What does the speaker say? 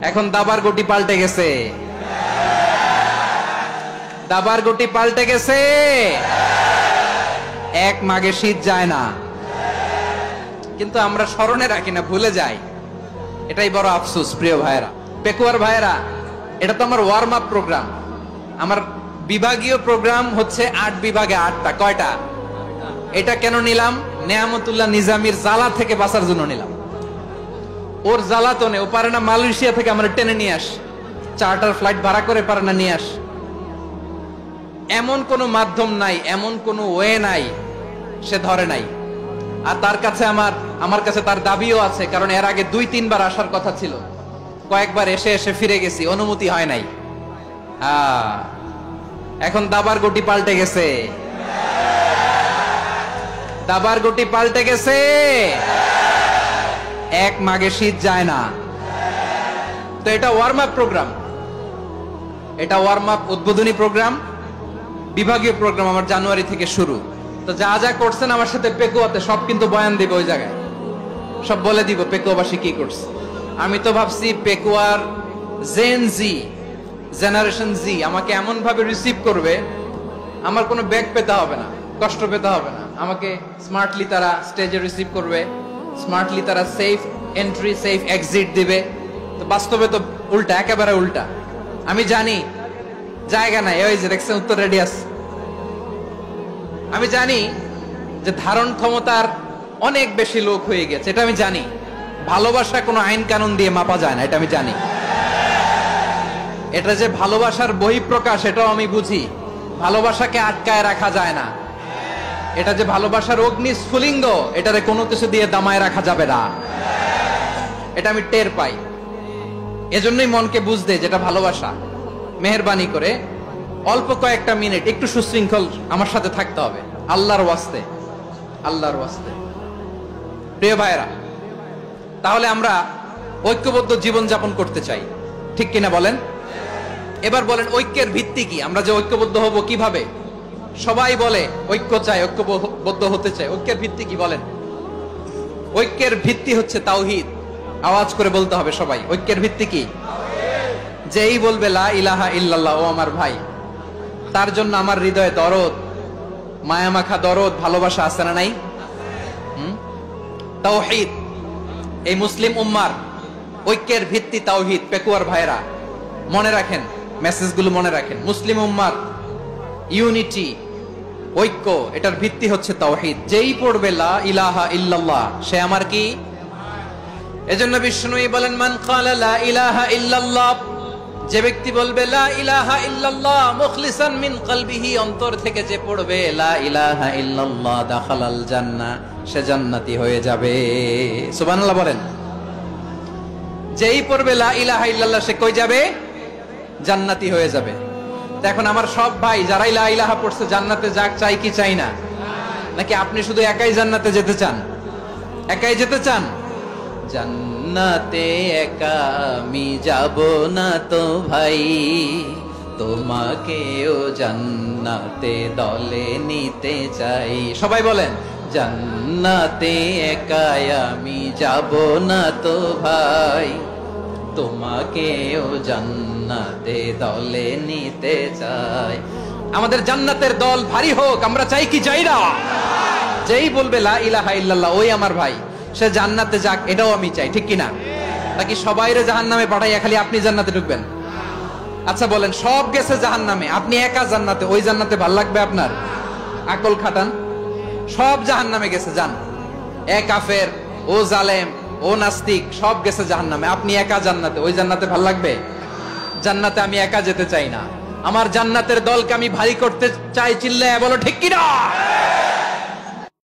এখন দাবার গুটি পাল্টে গেছে, দাবার গুটি পাল্টে গেছে। এক মাঘে শীত যায় না, কিন্তু আমরা স্মরণে রাখি না, ভুলে যাই। এটাই বড় আফসোস প্রিয় ভাইয়েরা, পেকুয়ার ভাইয়েরা। এটা তো আমার ওয়ার্ম আপ প্রোগ্রাম। আমার বিভাগীয় প্রোগ্রাম হচ্ছে 8 বিভাগে 8টা। কয়টা? এটা কেন নিলাম? নেয়ামতুল্লাহ নিজামীর জ্বালা থেকে বাঁচার জন্য নিলাম। ওর জ্বালাতনে ও পারে না মালয়েশিয়া থেকে আমরা টেনে নিয়ে আস, চার্টার ফ্লাইট ভাড়া করে পারে না নিয়ে আস। এমন কোন মাধ্যম নাই, এমন কোন ওয়ে নাই, সে ধরে নাই। আর তার কাছে আমার কাছে তার দাবিও আছে, কারণ এর আগে 2-3 বার আসার কথা ছিল। কয়েকবার এসে এসে ফিরে গেছি, অনুমতি হয় নাই। এখন দাবার গুটি পাল্টে গেছে, দাবার গুটি পাল্টে গেছে। এক মাঘে শীত যায় না। তো এটা ওয়ার্ম আপ প্রোগ্রাম, এটা ওয়ার্ম আপ উদ্বোধনী প্রোগ্রাম, বিভাগীয় প্রোগ্রাম আমার জানুয়ারি থেকে শুরু। তো যা যা করছেন আমার সাথে পেকুয়াতে সব কিন্তু বয়ান দিব, ওই জায়গায় সব বলে দিব পেকুয়াবাসী কি করছে। আমি তো ভাবছি পেকুয়ার জেন জি, জেনারেশন জি আমাকে এমন ভাবে রিসিভ করবে, আমার কোনো ব্যাগ পেতে হবে না, কষ্ট পেতে হবে না। আমাকে স্মার্টলি তারা স্টেজে রিসিভ করবে, স্মার্টলি তারা সেফ এন্ট্রি সেফ এক্সিট দিবে। তো বাস্তবে তো উল্টা, একেবারে উল্টা। আমি জানি জায়গা নাই, ওই যে দেখছেন উত্তর রেডি আছে। আমি জানি যে ধারণ ক্ষমতার অনেক বেশি লোক হয়ে গেছে, এটা আমি জানি। ভালোবাসা কোনো আইন কানুন দিয়ে মাপা যায় না, এটা আমি জানি। এটা যে ভালোবাসার বহিঃপ্রকাশ, এটাও আমি বুঝি। ভালোবাসাকে আটকায় রাখা যায় না। এটা যে ভালোবাসার অগ্নি স্ফুলিঙ্গ, এটারে কোনো কিছু দিয়ে দামায় রাখা যাবে না, এটা আমি টের পাই। এজন্যই মনকে বুঝতে যেটা ভালোবাসা, মেহেরবানি করে অল্প কয়েকটা মিনিট একটু সুশৃঙ্খল আমার সাথে থাকতে হবে, আল্লাহর ওয়াস্তে, আল্লাহর ওয়াস্তে। প্রিয় ভাইরা, তাহলে আমরা ঐক্যবদ্ধ জীবন যাপন করতে চাই, ঠিক কিনা বলেন? এবার বলেন ঐক্যের ভিত্তি কি? আমরা যে ঐক্যবদ্ধ হব কিভাবে? সবাই বলে ঐক্য চাই, ঐক্যবদ্ধ হতে চাই। ঐক্যের ভিত্তি কি বলেন? ঐক্যের ভিত্তি হচ্ছে তাওহীদ। আওয়াজ করে বলতে হবে সবাই, ঐক্যের ভিত্তি কি? যেই বলবে লা ইলাহা ইল্লাল্লাহ, ও আমার ভাই, তার জন্য আমার হৃদয়ে দরদ, মায়ামাখা দরদ, ভালোবাসা আছে না নাই? তাওহীদ। এই মুসলিম উম্মার ঐক্যের ভিত্তি তাওহীদ। পেকুয়ার ভাইরা মনে রাখেন, মেসেজগুলো মনে রাখেন। মুসলিম উম্মার ইউনিটি, ঐক্য, এটার ভিত্তি হচ্ছে তাওহীদ। যেই পড়বে লা ইলাহা ইল্লাল্লাহ, সে আমার কি? এজন্য বিষ্ণুই বলেন মান ক্বালা লা ইলাহা ইল্লাল্লাহ, যে ব্যক্তি বলবে লা ইলাহা ইল্লাল্লাহ মুখলিসান মিন কলবিহি, অন্তর থেকে যে পড়বে লা ইলাহা ইল্লাল্লাহ, দাখালাল জান্নাহ, সে জান্নাতি হয়ে যাবে। সুবহানাল্লাহ বলেন। যেই পড়বে লা ইলাহা ইল্লাল্লাহ, সে কই যাবে? জান্নাতি হয়ে যাবে। এখন আমার সব ভাই যারাই লা ইলাহা পড়ছে জান্নাতে যাক, চাই কি চাই না? নাকি আপনি শুধু একাই জান্নাতে যেতে চান? একাই যেতে চান? জান্নাতে একা আমি যাব না তো ভাই, তোমাকেও জান্নাতে দলে নিতে চাই। সবাই বলেন জান্নাতে একা আমি যাব না তো ভাই, তোমাকেও জান্নাতে দলে নিতে চাই। আমাদের জান্নাতের দল ভারী হোক, আমরা চাই কি চাই না? যেই বলবে লা ইলাহা ইল্লাল্লাহ, ওই আমার ভাই, সে জান্নাতে যাক, এটাও আমি চাই, ঠিক কিনা? নাকি সবাইরে জাহান্নামে পাঠাইয়া খালি আপনি জান্নাতে ঢুকবেন? আচ্ছা বলেন, সব গেছে জাহান্নামে, আপনি একা জান্নাতে, ওই জান্নাতে ভাল লাগবে আপনার? আকল খাটান। সব জাহান্নামে গেছে, যান। এ কাফের, ও জালেম, ও নাস্তিক, সব গেছে জাহান্নামে, আপনি একা জান্নাতে, ওই জান্নাতে ভাল লাগবে? জান্নাতে আমি একা যেতে চাই না, আমার জান্নাতের দলকে আমি ভারী করতে চাই। চিল্লায় বলো ঠিক কিনা?